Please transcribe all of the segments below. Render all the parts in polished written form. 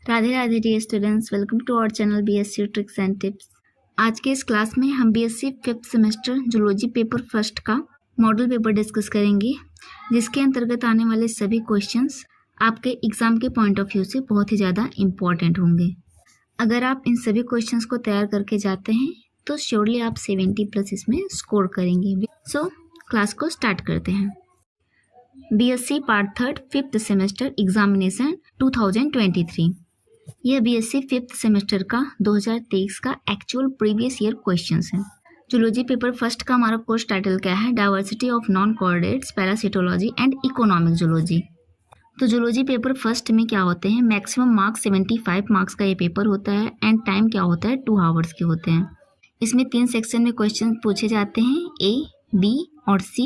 Radhe Radhe dear students, welcome to our channel BSc tricks and tips. आज के इस class में हम BSc 5th semester zoology paper first का मॉडल पेपर डिस्कस करेंगे, जिसके अंतर्गत आने वाले सभी क्वेश्चंस आपके एग्जाम के पॉइंट ऑफ व्यू से बहुत ही ज़्यादा इम्पॉर्टेंट होंगे। अगर आप इन सभी क्वेश्चंस को तैयार करके जाते हैं तो श्योरली आप 70+ इसमें स्कोर करेंगे। सो क्लास को स्टार्ट करते हैं। BSc part 3 5th semester examination 2023। यह बीएससी 5th सेमेस्टर का 2023 का एक्चुअल प्रीवियस ईयर क्वेश्चंस है। जूलॉजी पेपर फर्स्ट का हमारा कोर्स टाइटल क्या है? Diversity of non coordinates, parasitology and economic zoology. तो जूलॉजी पेपर फर्स्ट में क्या होते हैं? मैक्सिमम मार्क्स 75 मार्क्स का ये पेपर होता है एंड टाइम क्या होता है? 2 आवर्स के होते हैं। इसमें 3 सेक्शन में क्वेश्चन पूछे जाते हैं, ए, बी और सी।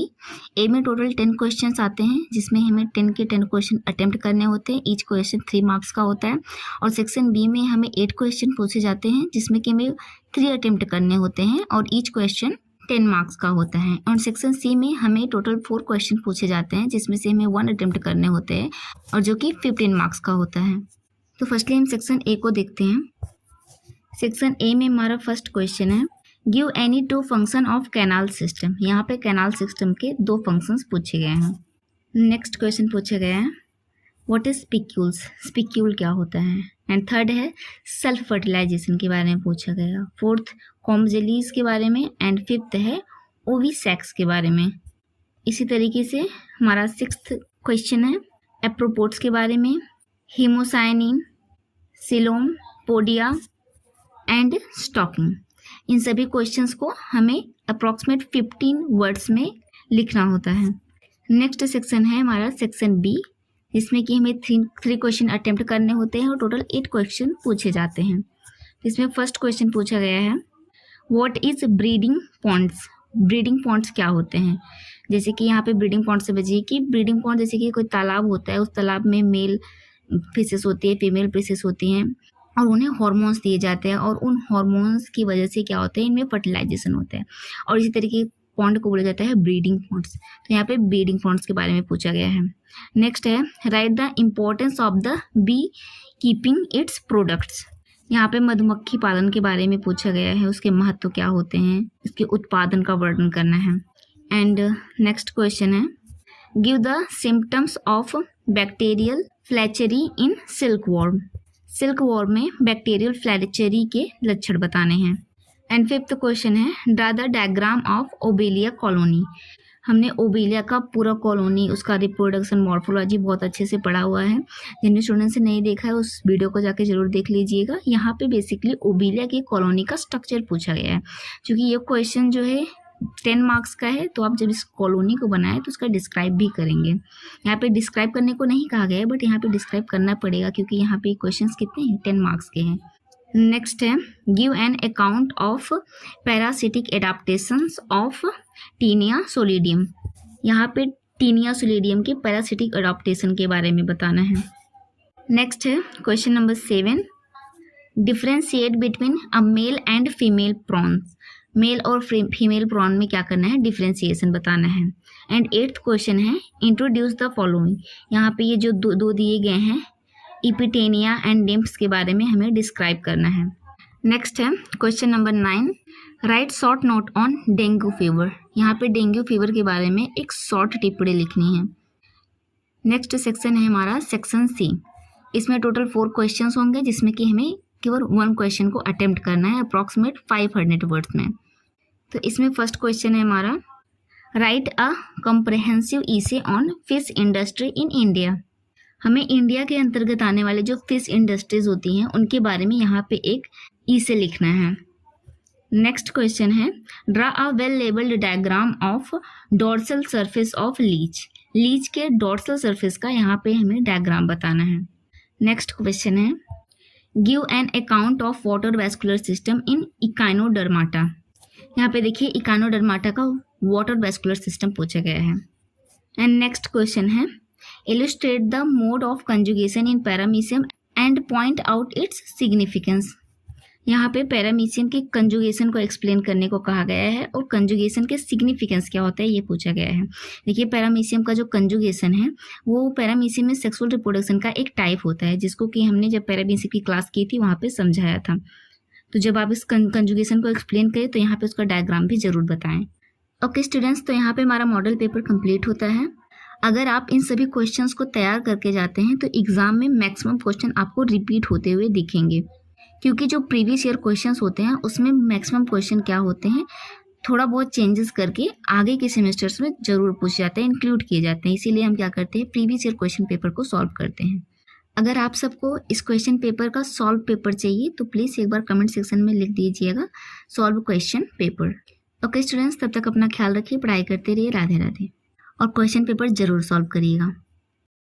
ए में टोटल 10 क्वेश्चंस आते हैं, जिसमें हमें 10 के 10 क्वेश्चन अटेम्प्ट करने होते हैं। ईच क्वेश्चन 3 मार्क्स का होता है। और सेक्शन बी में हमें 8 क्वेश्चन पूछे जाते हैं, जिसमें कि हमें 3 अटेम्प्ट करने होते हैं और ईच क्वेश्चन 10 मार्क्स का होता है। और सेक्शन सी में हमें टोटल 4 क्वेश्चन पूछे जाते हैं, जिसमें से हमें 1 अटेम्प्ट करने होते हैं और जो कि 15 मार्क्स का होता है। तो फर्स्टली हम सेक्शन ए को देखते हैं। सेक्शन ए में हमारा फर्स्ट क्वेश्चन है, give any 2 function of canal system. यहाँ पे कैनाल सिस्टम के 2 फंक्शंस पूछे गए हैं। नेक्स्ट क्वेश्चन पूछा गया है, व्हाट इज स्पिक्यूल्स? स्पिक्यूल क्या होता है? एंड थर्ड है सेल्फ फर्टिलाइजेशन के बारे में पूछा गया। फोर्थ कॉम्जेलीज के बारे में एंड फिफ्थ है ओविसेक्स के बारे में। इसी तरीके से हमारा 6th क्वेश्चन है एप्रोपोड्स के बारे में, haemocyanin, coelom, podia and stalking. इन सभी क्वेश्चंस को हमें अप्रॉक्सीमेट 15 वर्ड्स में लिखना होता है। नेक्स्ट सेक्शन है हमारा सेक्शन बी, जिसमें कि हमें 3 क्वेश्चन अटेम्प्ट करने होते हैं और टोटल 8 क्वेश्चन पूछे जाते हैं। इसमें फर्स्ट क्वेश्चन पूछा गया है, what is breeding ponds? Breeding ponds क्या होते हैं? जैसे कि यहाँ पे ब्रीडिंग पॉन्ड से बचिए कि ब्रीडिंग पॉन्ड जैसे कि कोई तालाब होता है, उस तालाब में मेल फिशेस होती है, फीमेल फिशेस होती हैं और उन्हें हार्मोन्स दिए जाते हैं और उन हार्मोन्स की वजह से क्या होता है, इनमें फर्टिलाइजेशन होता है और इसी तरीके पॉन्ड को बोला जाता है ब्रीडिंग पॉन्ड्स। तो यहाँ पे ब्रीडिंग पॉन्ड्स के बारे में पूछा गया है। नेक्स्ट है write the importance of the beekeeping its products. यहाँ पे मधुमक्खी पालन के बारे में पूछा गया है, उसके महत्व क्या होते हैं, इसके उत्पादन का वर्णन करना है। एंड नेक्स्ट क्वेश्चन है, give the symptoms of bacterial flacherie in silk worm. Silk worm में बैक्टीरियल फ्लैचेरी के लक्षण बताने हैं। एंड फिफ्थ क्वेश्चन है, draw the diagram of Obelia colony. हमने ओबेलिया का पूरा कॉलोनी, उसका रिप्रोडक्शन, मॉर्फोलॉजी बहुत अच्छे से पढ़ा हुआ है। जिन स्टूडेंट्स ने नहीं देखा है उस वीडियो को जाके जरूर देख लीजिएगा। यहाँ पे बेसिकली ओबेलिया की कॉलोनी का स्ट्रक्चर पूछा गया है, क्योंकि ये क्वेश्चन जो है 10 मार्क्स का है। तो आप जब इस कॉलोनी को बनाए तो उसका डिस्क्राइब भी करेंगे। यहाँ पे डिस्क्राइब करने को नहीं कहा गया है, बट यहाँ पे डिस्क्राइब करना पड़ेगा, क्योंकि यहाँ पे क्वेश्चंस कितने हैं? 10 मार्क्स के हैं। नेक्स्ट है give an account of parasitic adaptations of Taenia solium. यहाँ पे टीनिया सोलिडियम के पैरासिटिक एडाप्टेशन के बारे में बताना है। नेक्स्ट है question number 7, differentiate between a male and female prawns. Male और फीमेल प्रॉन में क्या करना है? डिफ्रेंशिएशन बताना है। एंड 8th क्वेश्चन है इंट्रोड्यूस द फॉलोइंग। यहाँ पे ये जो दो दिए गए हैं इपिटेनिया एंड निम्फ्स के बारे में हमें डिस्क्राइब करना है। नेक्स्ट है question number 9, right short note on dengue fever. यहाँ पे डेंगू फीवर के बारे में एक शॉर्ट टिप्पणी लिखनी है। नेक्स्ट सेक्शन है हमारा सेक्शन सी। इसमें टोटल 4 क्वेश्चंस होंगे, जिसमें कि हमें केवल 1 क्वेश्चन को अटेम्प्ट करना है अप्रॉक्सीमेट 500 वर्ड्स में। तो इसमें फर्स्ट क्वेश्चन है हमारा, राइट अ कॉम्प्रहेंसिव इसे on fish industry in India. हमें इंडिया के अंतर्गत आने वाले जो फिश इंडस्ट्रीज होती हैं उनके बारे में यहाँ पे एक इसे लिखना है। नेक्स्ट क्वेश्चन है, draw a well labelled diagram of dorsal surface of leech. Leech के डोर्सल सरफेस का यहाँ पे हमें डायग्राम बताना है। नेक्स्ट क्वेश्चन है, give an account of water vascular system in Echinodermata. यहाँ पे देखिए इकाइनोडर्माटा का वाटर वैस्कुलर सिस्टम पूछा गया है। एंड नेक्स्ट क्वेश्चन है, illustrate the mode of conjugation in paramecium and point out its significance. यहाँ पे पैरामीशियन की कंजुगेशन को एक्सप्लेन करने को कहा गया है और कंजुगेशन के सिग्निफिकेंस क्या होता है ये पूछा गया है। देखिए पैरामीशियम का जो कंजुगेशन है वो पैरामीशियम में सेक्सुअल रिप्रोडक्शन का एक टाइप होता है, जिसको कि हमने जब पैरामीशियम की क्लास की थी वहाँ पे समझाया था। तो जब आप इस कंजुगेशन को एक्सप्लेन करें तो यहाँ पे उसका डायग्राम भी जरूर बताएं। ओके स्टूडेंट्स, तो यहाँ पे हमारा मॉडल पेपर कंप्लीट होता है। अगर आप इन सभी क्वेश्चंस को तैयार करके जाते हैं तो एग्जाम में मैक्सिमम क्वेश्चन आपको रिपीट होते हुए दिखेंगे, क्योंकि जो प्रीवियस ईयर क्वेश्चंस होते हैं उसमें मैक्सिमम क्वेश्चन क्या होते हैं, थोड़ा बहुत चेंजेस करके आगे के सेमेस्टर्स में जरूर पूछ जाते हैं, इंक्लूड किए जाते हैं। इसीलिए हम क्या करते हैं, प्रीवियस ईयर क्वेश्चन पेपर को सॉल्व करते हैं। अगर आप सबको इस क्वेश्चन पेपर का सॉल्व पेपर चाहिए तो प्लीज़ एक बार कमेंट सेक्शन में लिख दीजिएगा solve question paper. Okay students, तब तक अपना ख्याल रखिए, पढ़ाई करते रहिए। राधे राधे। और क्वेश्चन पेपर जरूर सॉल्व करिएगा।